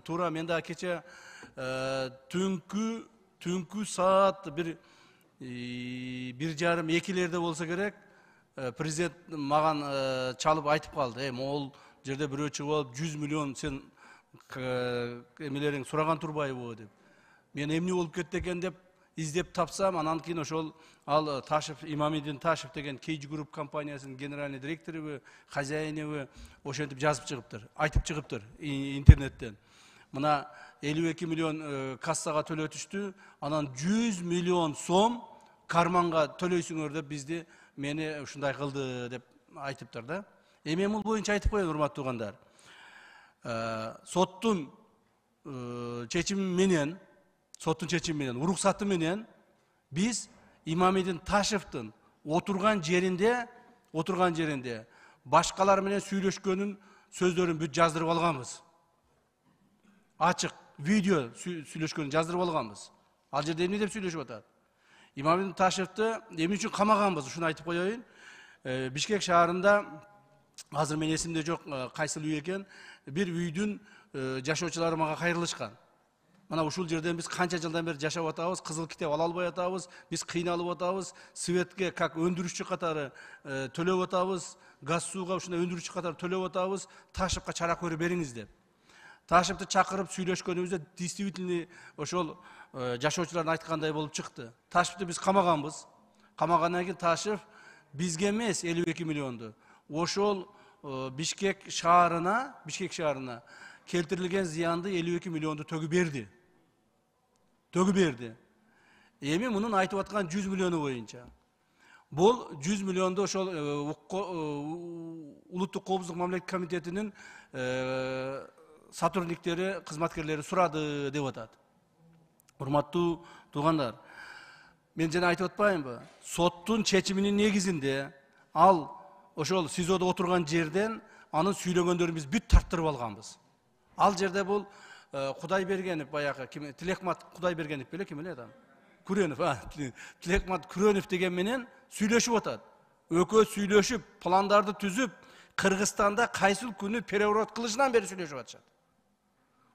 туура мен да кече түнкү саат 1:30-2 болса керек, президент маған чалып айтып қалды. Могул жерде бирөө чыгып алып 100 миллион сен эмелериң сураган турбайбы деп. Мен эмне болуп кетти экен деп издеп тапсам, анан кийин ошол ал Ташев, Имамидин Ташев деген Кейж Групп компаниясынын генеральный директору, хозяинову ошентип жазып чыгыптыр, айтып чыгыптыр интернеттен. Мына 52 миллион кассага төлөтүштү, анан 100 миллион сом карманга төлөйсүңөр деп бизди мени ушундай кылды деп айтыптыр да. Эми бул боюнча айтып коеюн, урматтуу туугандар. Соттун чечими менен, уруксаты менен биз Имамидин Ташевдин отурган жеринде башкалар менен сүйлөшкөнүн сөздөрүн бүт жаздырып алганбыз. Ачык видео сүйлөшкөнүн жаздырып алганбыз. Ал жерде эмне деп сүйлөшүп атат? Имамидин Ташевди эмне үчүн камаганбыз, ушуну айтып коеюн. Бишкек шаарында азыр мен эсимде жок кайсыл үй экен, бир үйдүн жашоочулары мага кайрылышкан. Мына ушул жерден биз канча жылдан бери жашап атабыз, кызыл китеп ала албай атабыз, биз кыйналып атабыз, светке как өндүрүшчү катары төлөп атабыз, газ сууга ушундай өндүрүшчү катары төлөп атабыз, Ташевка чара көрүп бериңиз деп. Ташевди чакырып сүйлөшкөнүбүздө действительно ошол жашоочулардын айткандай болуп чыкты. Ташевди биз камаганбыз. Камагандан кийин Ташев бизге эмес 52 миллионду, ошол Бишкек шаарына келтирилген зыянды 52 миллионду төгүп берди. Эми мунун айтып аткан 100 миллиону боюнча. Бул 100 миллионду ошол Улуттук коопсуздук мамлекеттик комитетинин сотрудниктери, кызматкерлери сурады деп атат. Урматтуу туугандар, мен жана айтып атпаймынбы? Соттун чечиминин негизинде ал ошол СИЗОдо отурган жерден анын сүйлөгөндөрүн биз бүт тарттырып алганбыз. Ал жерде бул Кудайбергенов, баягы Тилекмат Кудайбергенов беле, ким эле адам? Күрөнов, Тилекмат Күрөнов деген менен сүйлөшүп атат. Экөө сүйлөшүп, пландарды түзүп, Кыргызстанда кайсыл күнү переворот кылышынан бери сүйлөшүп атышат.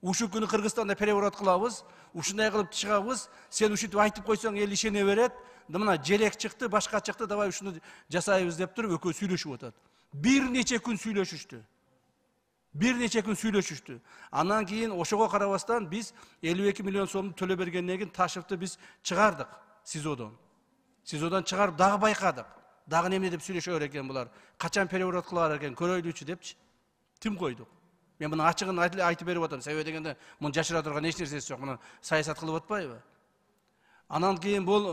Ушул күнү Кыргызстанда переворот кылабыз, ушундай кылып чыгабыз, сен ушинтип айтып койсоң эл ишене берет. Мына желек чыкты, башка чыкты, давай ушуну жасайбыз деп туруп экөө сүйлөшүп атат. Бир нече күн сүйлөшүштү. Андан кийин ошого карабастан биз 52 миллион сомду төлөп бергенден кийин Ташевди биз чыгардык СИЗОдон. СИЗОдон чыгарып дагы байкадык. Дагы эмне деп сүйлөшөр экен булар? Качан переворот кылар экен, көрөйлүчү депчи. Тим койдук. Мен муну ачыгын айтып берип атам. Себеби дегенде муну жашыра турган эч нерсеси жок. Муну саясат кылып атпайбы? Анан кийин бул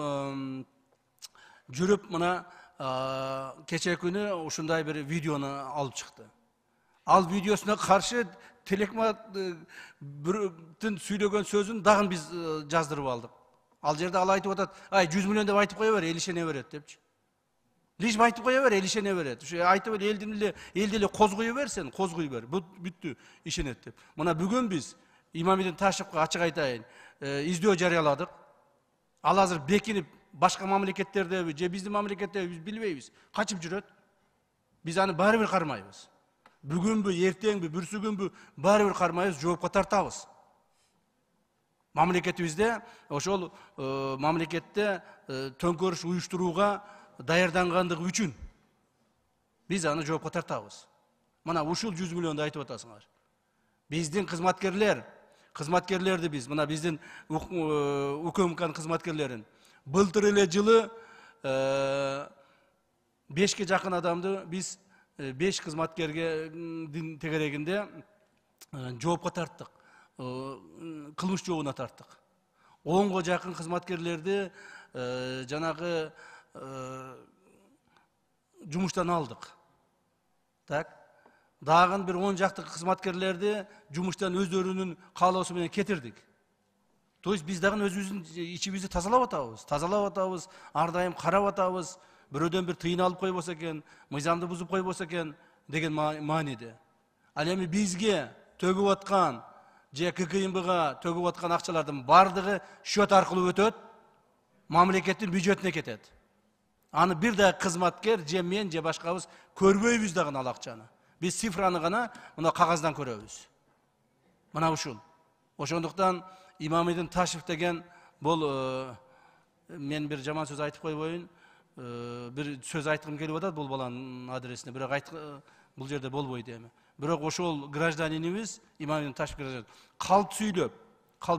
жүрүп мына кече күнү ушундай бир видеону алып чыкты. Ал видеосуна каршы Тилекматтын сүйлөгөн сөзүн дагы биз жаздырып алдык. Ал жерде ал айтып атат, 100 миллион деп айтып кое бер, эл ишене берет депчи. Лишь айтып кое бер, эл ишене берет. Ушу айтып элди эле козгой берсен, козгой бер. Бүттү, ишенет деп. Мына бүгүн биз Имамидин Ташевка ачык айтайын, издөө жарыяладык. Ал азыр бекинип башка мамлекеттердеби, же биздин мамлекетте биз билбейбиз. Качып жүрөт. Биз аны баары бир кармайбыз. Бүгүнбү, эртеңби, бүрсүгүнбү баары бир кармайбыз, жоопко тартабыз. Мамлекетибизде ошол мамлекетте төңкөрүш уюштурууга даярдангандыгы үчүн биз аны жоопко тартабыз. Мына ушул 100 миллионду айтып атасыңар. Биздин кызматкерлерди биз, мына биздин УКМКнын кызматкерлерин былтыр эле жылы 5ке жакын адамды биз 5 кызматкерге тегерегинде жоопко тарттык. Кылмыш жообуна тарттык. 10га жакын кызматкерлерди жанагы жумуштан алдык. Так. Дагы бир 10 жакты кызматкерлерди жумуштан өздөрүнүн каалоосу менен кетирдик. То есть биз дагы өзүбүздүн ичибизди тазалап атабыз, ар дайым карап атабыз. Бирөөдөн бир тыйын алып койбосо экен, мыйзамды бузуп койбосо экен деген мааниде. Ал эми бизге төгүп аткан же ККМБга төгүп аткан акчалардын бардыгы счет аркылуу өтөт, мамлекеттин бюджетине кетет. Аны бир да кызматкер же мен же башкабыз көрбөйбүз дагы ал акчаны. Биз цифраны гана мына кагаздан көрөбүз. Мына ушул. Ошондуктан Имамидин Ташев деген бул мен бир жаман сөз айтып койбойюн. Бир сөз айткым келип атат бул баланын адресине. Бирок бул жерде болбойт эми. Бирок ошол гражданинибиз Имамидин Ташев гражданин калп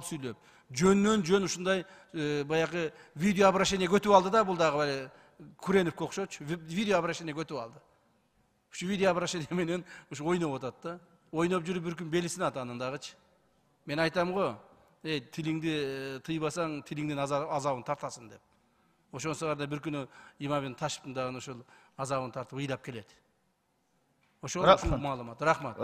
сүйлөп, жөндөн жөн ушундай баягы видео обращение көтүп алды да, бул дагы Куреновго окшочу видео обращение көтүп алды. Ушу видео обращение менен ушу ойноп атат да. Ойноп жүрүп бир күн белисин атанын дагычы. Мен айтам го, тилиңди тыйбасаң, тилиңдин азабын тартасың деп. Ошонсуңарда бир күнү Имамидин Ташевдин дагы ошол азабын тартып ыйлап келет. Ошол маалымат. Рахмат.